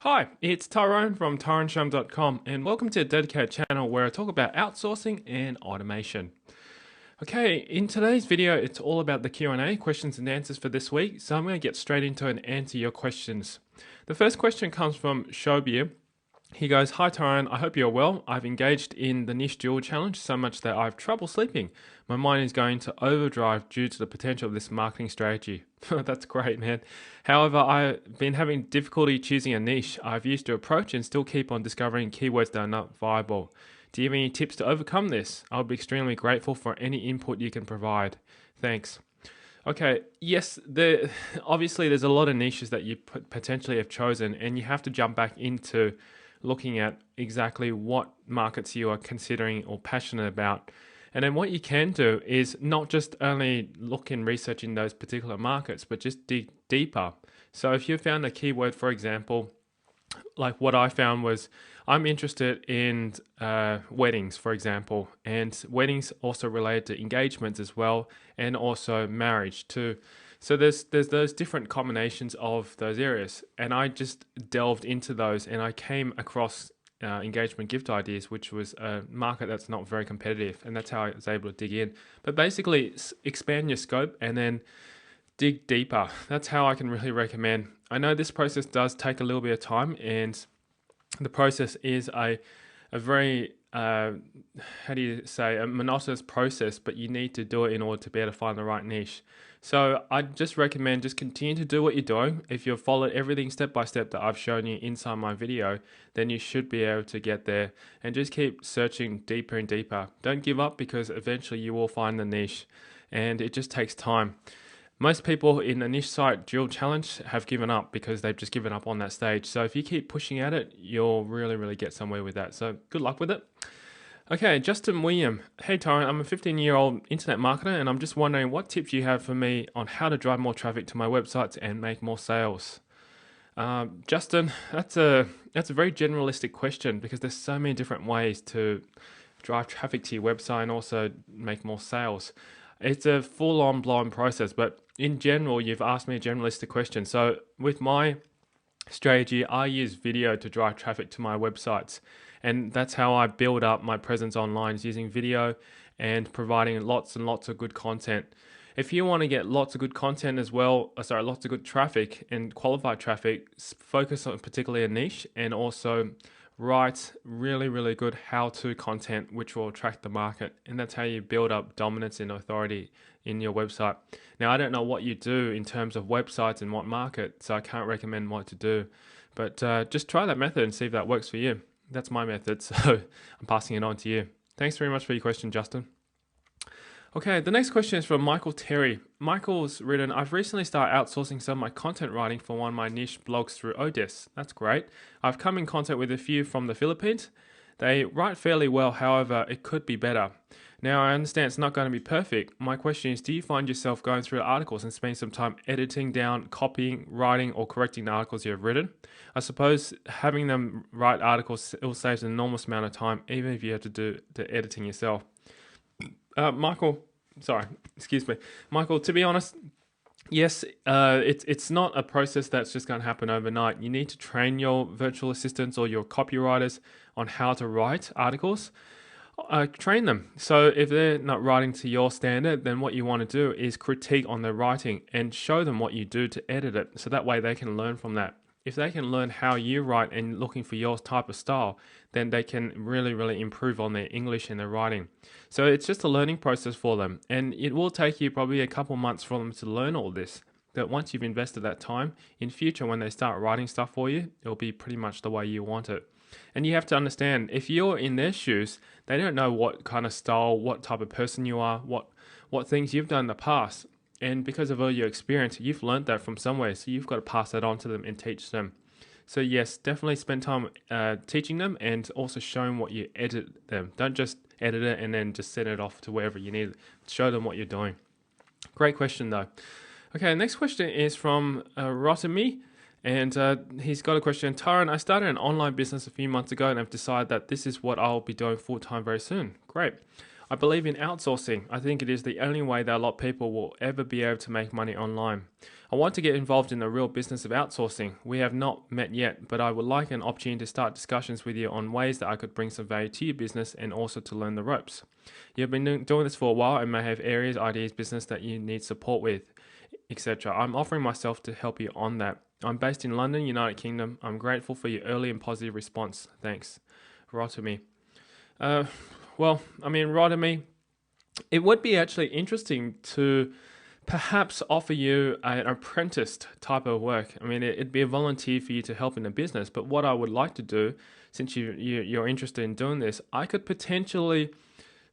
Hi, it's Tyrone from tyroneshum.com and welcome to a dedicated channel where I talk about outsourcing and automation. Okay, in today's video, it's all about the Q&A, questions and answers for this week, so I'm going to get straight into it and answer your questions. The first question comes from Shobir. He goes, "Hi Tyrone, I hope you're well. I've engaged in the niche dual challenge so much that I have trouble sleeping. My mind is going to overdrive due to the potential of this marketing strategy." That's great, man. However, I've been having difficulty choosing a niche I've used to approach and still keep on discovering keywords that are not viable. Do you have any tips to overcome this? I'll be extremely grateful for any input you can provide. Thanks. Okay, yes, obviously there's a lot of niches that you potentially have chosen, and you have to jump back into looking at exactly what markets you are considering or passionate about. And then what you can do is not just only look and research in those particular markets, but just dig deeper. So if you found a keyword, for example, like what I found was I'm interested in weddings, for example, and weddings also related to engagements as well, and also marriage too. So there's those different combinations of those areas, and I just delved into those, and I came across engagement gift ideas, which was a market that's not very competitive, and that's how I was able to dig in. But basically, expand your scope and then dig deeper. That's how I can really recommend. I know this process does take a little bit of time, and the process is a very how do you say, a monotonous process, but you need to do it in order to be able to find the right niche. So I just recommend just continue to do what you're doing. If you've followed everything step by step that I've shown you inside my video, then you should be able to get there, and just keep searching deeper and deeper. Don't give up, because eventually you will find the niche, and it just takes time. Most people in a niche site dual challenge have given up because they've just given up on that stage. So if you keep pushing at it, you'll really get somewhere with that. So good luck with it. Okay, Justin William. Hey Tyrone, I'm a 15-year-old internet marketer, and I'm just wondering what tips you have for me on how to drive more traffic to my websites and make more sales. Justin, that's a very generalistic question, because there's so many different ways to drive traffic to your website and also make more sales. It's a full-on blown process, but in general, you've asked me a generalistic question. So with my strategy, I use video to drive traffic to my websites, and that's how I build up my presence online, is using video and providing lots and lots of good content. If you want to get lots of good content as well, lots of good traffic and qualified traffic, focus on particularly a niche, and also write really good how-to content which will attract the market, and that's how you build up dominance and authority in your website. Now, I don't know what you do in terms of websites and what market, so I can't recommend what to do, but just try that method and see if that works for you. That's my method, so I'm passing it on to you. Thanks very much for your question, Justin. Okay, the next question is from Michael Terry. Michael's written, "I've recently started outsourcing some of my content writing for one of my niche blogs through Odes. That's great. I've come in contact with a few from the Philippines. They write fairly well, however, it could be better. Now, I understand it's not going to be perfect. My question is, do you find yourself going through articles and spending some time editing down, copying, writing, or correcting the articles you have written? I suppose having them write articles, it will save an enormous amount of time, even if you have to do the editing yourself." Michael, to be honest, yes, it's not a process that's just going to happen overnight. You need to train your virtual assistants or your copywriters on how to write articles. Train them. So if they're not writing to your standard, then what you want to do is critique on their writing and show them what you do to edit it, so that way they can learn from that. If they can learn how you write and looking for your type of style, then they can really improve on their English and their writing. So it's just a learning process for them, and it will take you probably a couple months for them to learn all this. But once you've invested that time, in future when they start writing stuff for you, it'll be pretty much the way you want it. And you have to understand, if you're in their shoes, they don't know what kind of style, what type of person you are, what things you've done in the past. And because of all your experience, you've learned that from somewhere, so you've got to pass that on to them and teach them. So yes, definitely spend time teaching them, and also showing what you edit them. Don't just edit it and then just send it off to wherever you need it. Show them what you're doing. Great question though. Okay, next question is from Rotimi, and he's got a question. "Tyrone, I started an online business a few months ago, and I've decided that this is what I'll be doing full time very soon." Great. I believe in outsourcing. I think it is the only way that a lot of people will ever be able to make money online. I want to get involved in the real business of outsourcing. We have not met yet, but I would like an opportunity to start discussions with you on ways that I could bring some value to your business and also to learn the ropes. You've been doing this for a while and may have areas, ideas, business that you need support with, etc. I'm offering myself to help you on that. I'm based in London, United Kingdom. I'm grateful for your early and positive response. Thanks. Rotimi. Rotimi, it would be actually interesting to perhaps offer you an apprenticed type of work. I mean, it'd be a volunteer for you to help in the business. But what I would like to do, since you're interested in doing this, I could potentially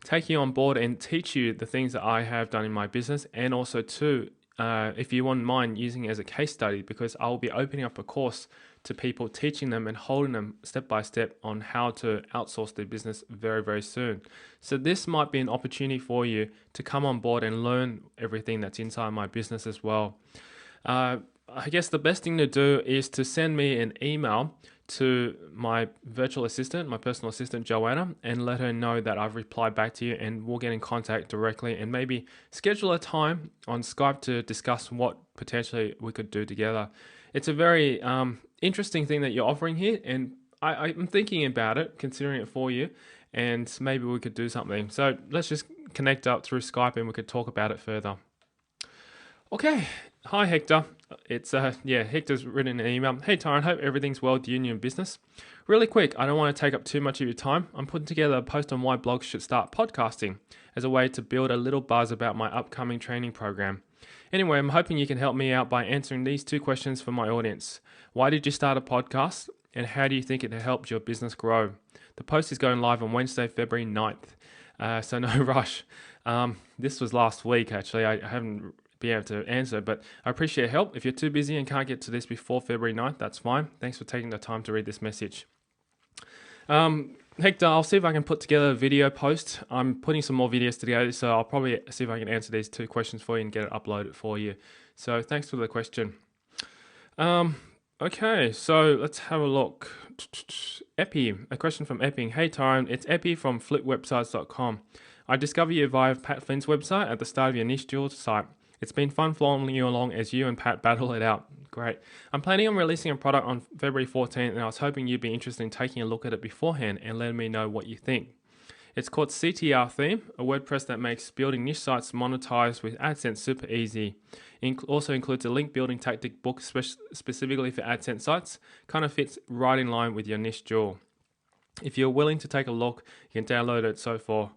take you on board and teach you the things that I have done in my business, and also too, if you wouldn't mind using it as a case study, because I'll be opening up a course to people, teaching them and holding them step by step on how to outsource their business very, very soon. So this might be an opportunity for you to come on board and learn everything that's inside my business as well. I guess the best thing to do is to send me an email to my virtual assistant, my personal assistant, Joanna, and let her know that I've replied back to you, and we'll get in contact directly and maybe schedule a time on Skype to discuss what potentially we could do together. It's a very interesting thing that you're offering here, and I'm thinking about it, considering it for you, and maybe we could do something. So let's just connect up through Skype and we could talk about it further. Okay. Hi, Hector. Hector's written an email. Hey, Tyron, hope everything's well with you and your business. Really quick, I don't want to take up too much of your time. I'm putting together a post on why blogs should start podcasting as a way to build a little buzz about my upcoming training program. Anyway, I'm hoping you can help me out by answering these two questions for my audience. Why did you start a podcast, and how do you think it helped your business grow? The post is going live on Wednesday, February 9th, so no rush. This was last week, actually. I haven't been able to answer, but I appreciate your help. If you're too busy and can't get to this before February 9th, that's fine. Thanks for taking the time to read this message. Hector, I'll see if I can put together a video post. I'm putting some more videos together, so I'll probably see if I can answer these two questions for you and get it uploaded for you. So thanks for the question. Okay, so let's have a look. Epi, a question from Epping. Hey Tyron, it's Epi from flipwebsites.com. I discovered you via Pat Flynn's website at the start of your niche jewel site. It's been fun following you along as you and Pat battle it out. Great. I'm planning on releasing a product on February 14th, and I was hoping you'd be interested in taking a look at it beforehand and letting me know what you think. It's called CTR Theme, a WordPress that makes building niche sites monetized with AdSense super easy. It also includes a link building tactic book specifically for AdSense sites. Kind of fits right in line with your niche jewel. If you're willing to take a look, you can download it so far.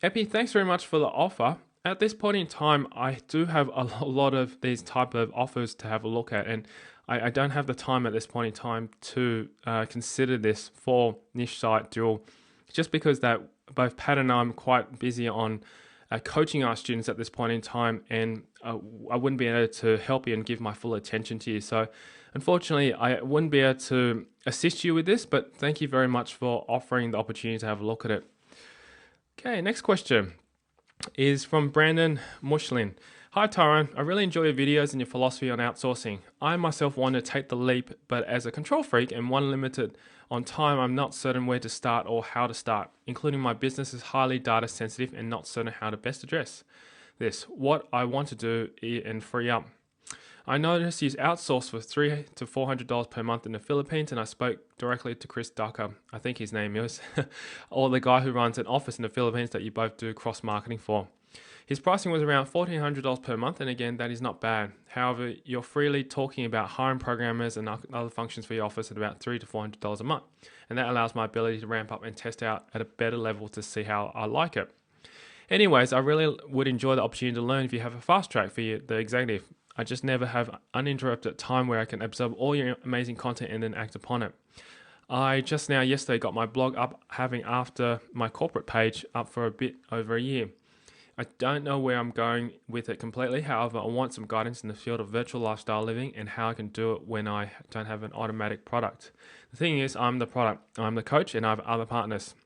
Epi, thanks very much for the offer. At this point in time, I do have a lot of these type of offers to have a look at, and I don't have the time at this point in time to consider this for niche site jewel, just because that both Pat and I am quite busy on coaching our students at this point in time, and I wouldn't be able to help you and give my full attention to you. So unfortunately, I wouldn't be able to assist you with this, but thank you very much for offering the opportunity to have a look at it. Okay, next question is from Brandon Mushlin. Hi Tyron, I really enjoy your videos and your philosophy on outsourcing. I myself want to take the leap, but as a control freak and one limited on time, I'm not certain where to start or how to start, including my business is highly data sensitive and not certain how to best address this. What I want to do and free up. I noticed he's outsourced for $300 to $400 per month in the Philippines, and I spoke directly to Chris Ducker, I think his name is, or the guy who runs an office in the Philippines that you both do cross-marketing for. His pricing was around $1,400 per month, and again, that is not bad. However, you're freely talking about hiring programmers and other functions for your office at about $300 to $400 a month, and that allows my ability to ramp up and test out at a better level to see how I like it. Anyways, I really would enjoy the opportunity to learn if you have a fast track for the executive. I just never have uninterrupted time where I can absorb all your amazing content and then act upon it. I just yesterday got my blog up, having after my corporate page up for a bit over a year. I don't know where I'm going with it completely. However, I want some guidance in the field of virtual lifestyle living and how I can do it when I don't have an automatic product. The thing is, I'm the product, I'm the coach, and I have other partners.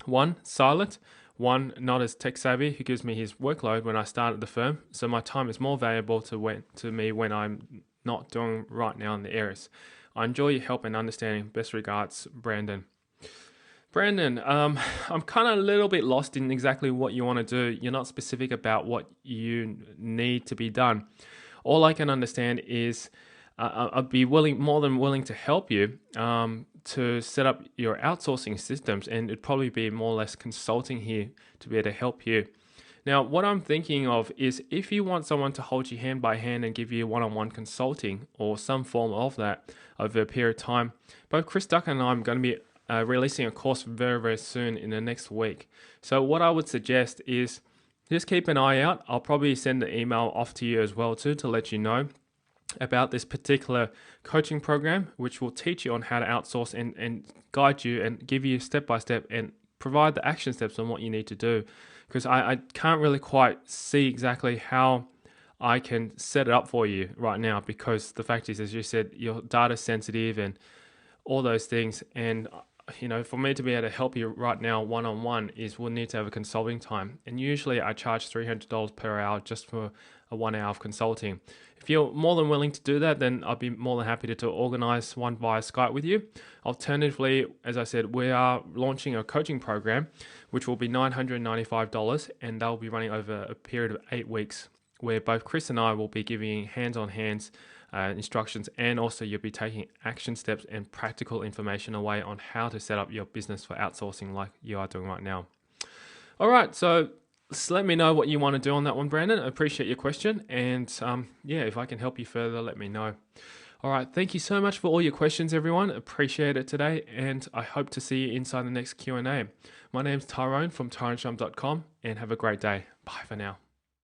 One, silent. One, not as tech savvy, who gives me his workload when I start at the firm, so my time is more valuable to me when I'm not doing right now in the areas. I enjoy your help and understanding. Best regards, Brandon. Brandon, I'm kind of a little bit lost in exactly what you want to do. You're not specific about what you need to be done. All I can understand is I'd be more than willing to help you to set up your outsourcing systems, and it'd probably be more or less consulting here to be able to help you. Now, what I'm thinking of is if you want someone to hold you hand by hand and give you one-on-one consulting or some form of that over a period of time, both Chris Ducker and I am going to be releasing a course very, very soon in the next week. So what I would suggest is just keep an eye out. I'll probably send the email off to you as well too to let you know about this particular coaching program, which will teach you on how to outsource and guide you and give you step by step and provide the action steps on what you need to do. Because I can't really quite see exactly how I can set it up for you right now, because the fact is, as you said, your data sensitive and all those things. And for me to be able to help you right now one-on-one is we'll need to have a consulting time. And usually I charge $300 per hour just for a 1 hour of consulting. If you're more than willing to do that, then I'd be more than happy to organize one via Skype with you. Alternatively, as I said, we are launching a coaching program, which will be $995, and they'll be running over a period of 8 weeks, where both Chris and I will be giving hands-on-hands instructions, and also you'll be taking action steps and practical information away on how to set up your business for outsourcing like you are doing right now. All right, so let me know what you want to do on that one, Brandon. I appreciate your question, and if I can help you further, let me know. All right, thank you so much for all your questions, everyone. Appreciate it today, and I hope to see you inside the next Q&A. My name's Tyrone from tyroneshum.com, and have a great day. Bye for now.